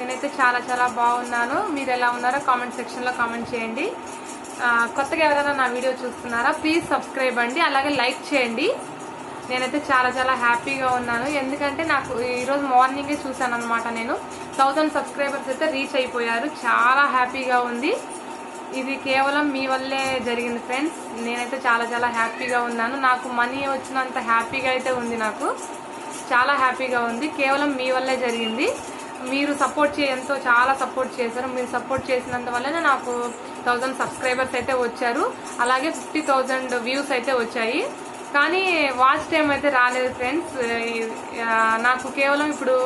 నేనైతే చాలా చాలా బాగున్నాను. మీరు ఎలా ఉన్నారో కామెంట్ సెక్షన్లో కామెంట్ చేయండి. కొత్తగా ఎవరైనా నా వీడియో చూస్తున్నారా ప్లీజ్ సబ్స్క్రైబ్ అండి, అలాగే లైక్ చేయండి. నేనైతే చాలా చాలా హ్యాపీగా ఉన్నాను, ఎందుకంటే నాకు ఈరోజు మార్నింగే చూసాను అనమాట. నేను 1000 సబ్స్క్రైబర్స్ అయితే రీచ్ అయిపోయారు. చాలా హ్యాపీగా ఉంది. ఇది కేవలం మీ వల్లే జరిగింది ఫ్రెండ్స్. నేనైతే చాలా చాలా హ్యాపీగా ఉన్నాను. నాకు మనీ వచ్చినంత హ్యాపీగా అయితే ఉంది, నాకు చాలా హ్యాపీగా ఉంది. కేవలం మీ వల్లే జరిగింది. మీరు ఎంతో చాలా సపోర్ట్ చేశారు. మీరు సపోర్ట్ చేసినందువల్లనే నాకు 1000 సబ్స్క్రైబర్స్ అయితే వచ్చారు, అలాగే 50,000 వ్యూస్ అయితే వచ్చాయి. కానీ వాచ్ టైం అయితే రాలేదు ఫ్రెండ్స్. నాకు కేవలం ఇప్పుడు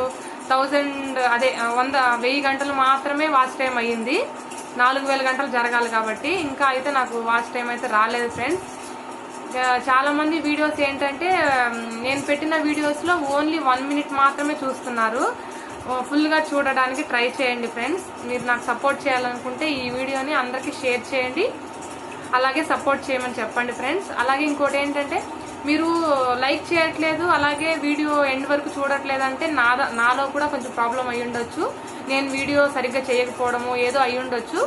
1000 గంటలు మాత్రమే వాచ్ టైం అయ్యింది. 4000 గంటలు జరగాలి కాబట్టి ఇంకా అయితే నాకు వాచ్ టైం అయితే రాలేదు ఫ్రెండ్స్. చాలా మంది వీడియోస్ ఏంటంటే నేను పెట్టిన వీడియోస్లో ఓన్లీ 1 మినిట్ మాత్రమే చూస్తున్నారు. ఫుల్గా చూడడానికి ట్రై చేయండి ఫ్రెండ్స్. మీరు నాకు సపోర్ట్ చేయాలనుకుంటే ఈ వీడియోని అందరికీ షేర్ చేయండి, అలాగే సపోర్ట్ చేయమని చెప్పండి ఫ్రెండ్స్. అలాగే ఇంకోటి ఏంటంటే మీరు లైక్ చేయట్లేదు, అలాగే వీడియో ఎండ్ వరకు చూడట్లేదు అంటే నాలో కూడా కొంచెం ప్రాబ్లం అయి ఉండొచ్చు. నేను వీడియో సరిగ్గా చేయకపోవడము ఏదో అయి ఉండొచ్చు.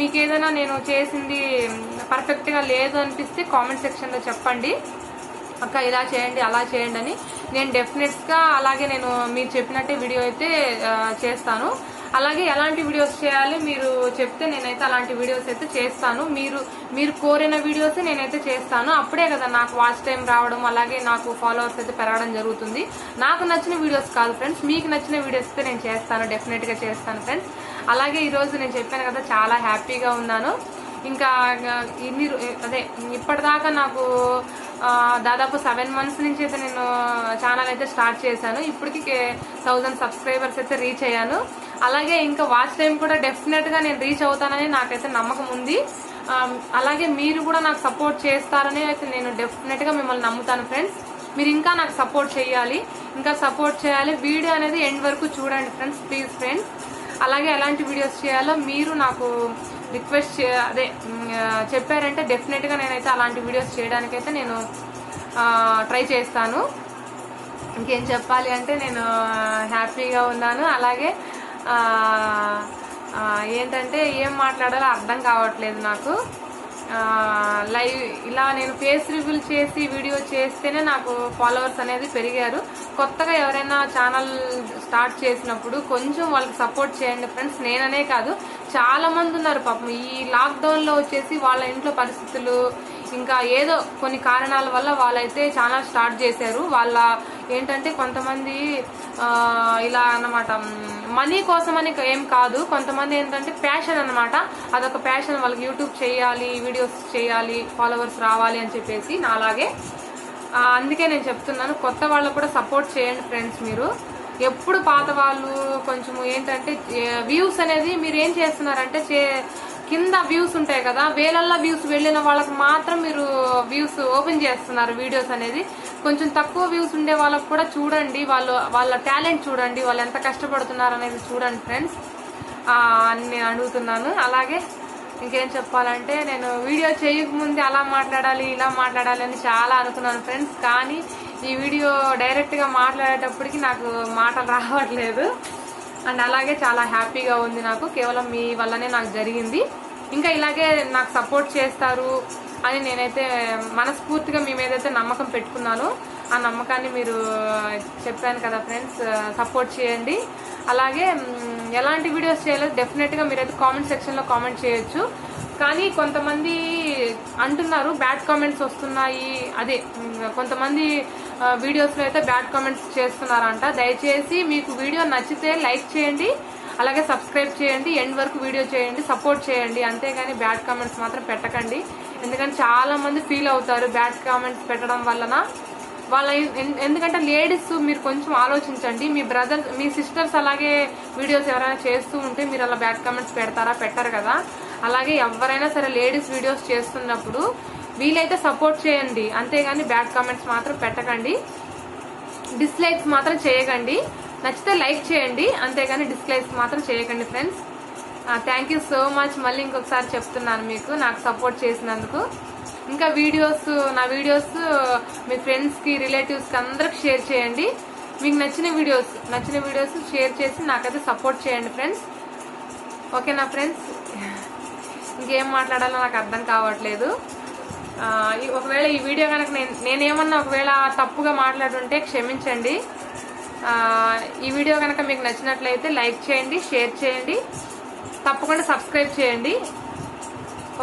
మీకు ఏదైనా నేను చేసింది పర్ఫెక్ట్గా లేదు అనిపిస్తే కామెంట్ సెక్షన్లో చెప్పండి, అక్క ఇలా చేయండి అలా చేయండి అని. నేను డెఫినెట్గా అలాగే నేను మీరు చెప్పినట్టే వీడియో అయితే చేస్తాను. అలాగే ఎలాంటి వీడియోస్ చేయాలి మీరు చెప్తే నేనైతే అలాంటి వీడియోస్ అయితే చేస్తాను. మీరు కోరిన వీడియోస్ నేనైతే చేస్తాను. అప్పుడే కదా నాకు వాచ్ టైం రావడం, అలాగే నాకు ఫాలోవర్స్ అయితే పెరగడం జరుగుతుంది. నాకు నచ్చిన వీడియోస్ కాదు ఫ్రెండ్స్, మీకు నచ్చిన వీడియోస్ అయితే నేను చేస్తాను, డెఫినెట్గా చేస్తాను ఫ్రెండ్స్. అలాగే ఈరోజు నేను చెప్పాను కదా చాలా హ్యాపీగా ఉన్నాను. ఇంకా ఇప్పటిదాకా నాకు దాదాపు 7 మంత్స్ నుంచి అయితే నేను ఛానల్ అయితే స్టార్ట్ చేశాను. ఇప్పటికి 1000 సబ్స్క్రైబర్స్ అయితే రీచ్ అయ్యాను. అలాగే ఇంకా వాచ్ టైం కూడా డెఫినెట్గా నేను రీచ్ అవుతానని నాకైతే నమ్మకం ఉంది. అలాగే మీరు కూడా నాకు సపోర్ట్ చేస్తారని అయితే నేను డెఫినెట్గా మిమ్మల్ని నమ్ముతాను ఫ్రెండ్స్. మీరు ఇంకా నాకు సపోర్ట్ చేయాలి, వీడియో అనేది ఎండ్ వరకు చూడండి ఫ్రెండ్స్, ప్లీజ్ ఫ్రెండ్స్. అలాగే ఎలాంటి వీడియోస్ చేయాలో మీరు నాకు రిక్వెస్ట్ చెప్పారంటే డెఫినెట్గా నేనైతే అలాంటి వీడియోస్ చేయడానికైతే నేను ట్రై చేస్తాను. ఇంకేం చెప్పాలి అంటే నేను హ్యాపీగా ఉన్నాను. అలాగే ఏంటంటే ఏం మాట్లాడాలో అర్థం కావట్లేదు నాకు. లైవ్ ఇలా నేను ఫేస్ రివీల్ చేసి వీడియో చేస్తేనే నాకు ఫాలోవర్స్ అనేది పెరిగారు. కొత్తగా ఎవరైనా ఛానల్ స్టార్ట్ చేసినప్పుడు కొంచెం వాళ్ళకి సపోర్ట్ చేయండి ఫ్రెండ్స్. నేననే కాదు, చాలా మంది ఉన్నారు పాపం ఈ లాక్డౌన్లో వచ్చేసి వాళ్ళ ఇంట్లో పరిస్థితులు ఇంకా ఏదో కొన్ని కారణాల వల్ల వాళ్ళైతే ఛానల్ స్టార్ట్ చేశారు. వాళ్ళ ఏంటంటే కొంతమంది ఇలా అన్నమాట, మనీ కోసమని ఏం కాదు, కొంతమంది ఏంటంటే ప్యాషన్ అన్నమాట. అదొక ప్యాషన్, వాళ్ళకి యూట్యూబ్ చేయాలి, వీడియోస్ చేయాలి, ఫాలోవర్స్ రావాలి అని చెప్పేసి నాలాగే. అందుకే నేను చెప్తున్నాను, కొత్త వాళ్ళకు కూడా సపోర్ట్ చేయండి ఫ్రెండ్స్. మీరు ఎప్పుడు పాత వాళ్ళు కొంచెం ఏంటంటే వ్యూస్ అనేది మీరు ఏం చేస్తున్నారంటే కింద వ్యూస్ ఉంటాయి కదా, వేలల్లో వ్యూస్ వెళ్ళిన వాళ్ళకి మాత్రం మీరు వ్యూస్ ఓపెన్ చేస్తున్నారు వీడియోస్ అనేది. కొంచెం తక్కువ వ్యూస్ ఉండే వాళ్ళకు కూడా చూడండి, వాళ్ళ టాలెంట్ చూడండి, వాళ్ళు ఎంత కష్టపడుతున్నారు అనేది చూడండి ఫ్రెండ్స్ అని అడుగుతున్నాను. అలాగే ఇంకేం చెప్పాలంటే నేను వీడియో చేయకముందే అలా మాట్లాడాలి ఇలా మాట్లాడాలి అని చాలా అనుకున్నాను ఫ్రెండ్స్. కానీ ఈ వీడియో డైరెక్ట్గా మాట్లాడేటప్పటికి నాకు మాటలు రావట్లేదు. అండ్ అలాగే చాలా హ్యాపీగా ఉంది నాకు, కేవలం మీ వల్లనే నాకు జరిగింది. ఇంకా ఇలాగే నాకు సపోర్ట్ చేస్తారు అని నేనైతే మనస్ఫూర్తిగా మీ మీదైతే నమ్మకం పెట్టుకున్నాను. ఆ నమ్మకాన్ని మీరు చెప్పాను కదా ఫ్రెండ్స్, సపోర్ట్ చేయండి. అలాగే ఎలాంటి వీడియోస్ చేయాలో డెఫినెట్గా మీరైతే కామెంట్ సెక్షన్లో కామెంట్ చేయొచ్చు. కానీ కొంతమంది అంటున్నారు బ్యాడ్ కామెంట్స్ వస్తున్నాయి, అదే కొంతమంది వీడియోస్లో అయితే బ్యాడ్ కామెంట్స్ చేస్తున్నారంట. దయచేసి మీకు వీడియో నచ్చితే లైక్ చేయండి, అలాగే సబ్స్క్రైబ్ చేయండి, ఎండ్ వరకు వీడియో చేయండి, సపోర్ట్ చేయండి. అంతేగాని బ్యాడ్ కామెంట్స్ మాత్రం పెట్టకండి, ఎందుకంటే చాలా మంది ఫీల్ అవుతారు బ్యాడ్ కామెంట్స్ పెట్టడం వలన. ఎందుకంటే లేడీస్ మీరు కొంచెం ఆలోచించండి. మీ బ్రదర్స్, మీ సిస్టర్స్ అలాగే వీడియోస్ ఎవరైనా చేస్తూ ఉంటే మీరు అలా బ్యాడ్ కామెంట్స్ పెట్టరు కదా. అలాగే ఎవరైనా సరే లేడీస్ వీడియోస్ చేస్తున్నప్పుడు వీలైతే సపోర్ట్ చేయండి, అంతేగాని బ్యాడ్ కామెంట్స్ మాత్రం పెట్టకండి. డిస్లైక్స్ మాత్రం చేయకండి, నచ్చితే లైక్ చేయండి, అంతేగాని డిస్లైక్స్ మాత్రం చేయకండి friends. Thank you so much. మళ్ళీ ఇంకొకసారి చెప్తున్నాను మీకు నాకు సపోర్ట్ చేసినందుకు. ఇంకా నా వీడియోస్ మీ ఫ్రెండ్స్కి రిలేటివ్స్కి అందరికి షేర్ చేయండి. మీకు నచ్చిన వీడియోస్ షేర్ చేసి నాకైతే సపోర్ట్ చేయండి ఫ్రెండ్స్. ఓకేనా ఫ్రెండ్స్? ఇంకేం మాట్లాడాలో నాకు అర్థం కావట్లేదు. ఒకవేళ ఈ వీడియో కనుక నేనేమన్నా ఒకవేళ తప్పుగా మాట్లాడుంటే క్షమించండి. ఈ వీడియో కనుక మీకు నచ్చినట్లయితే లైక్ చేయండి, షేర్ చేయండి, తప్పకుండా సబ్స్క్రైబ్ చేయండి.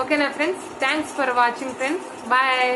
ఓకేనా friends? Thanks for watching friends. Bye.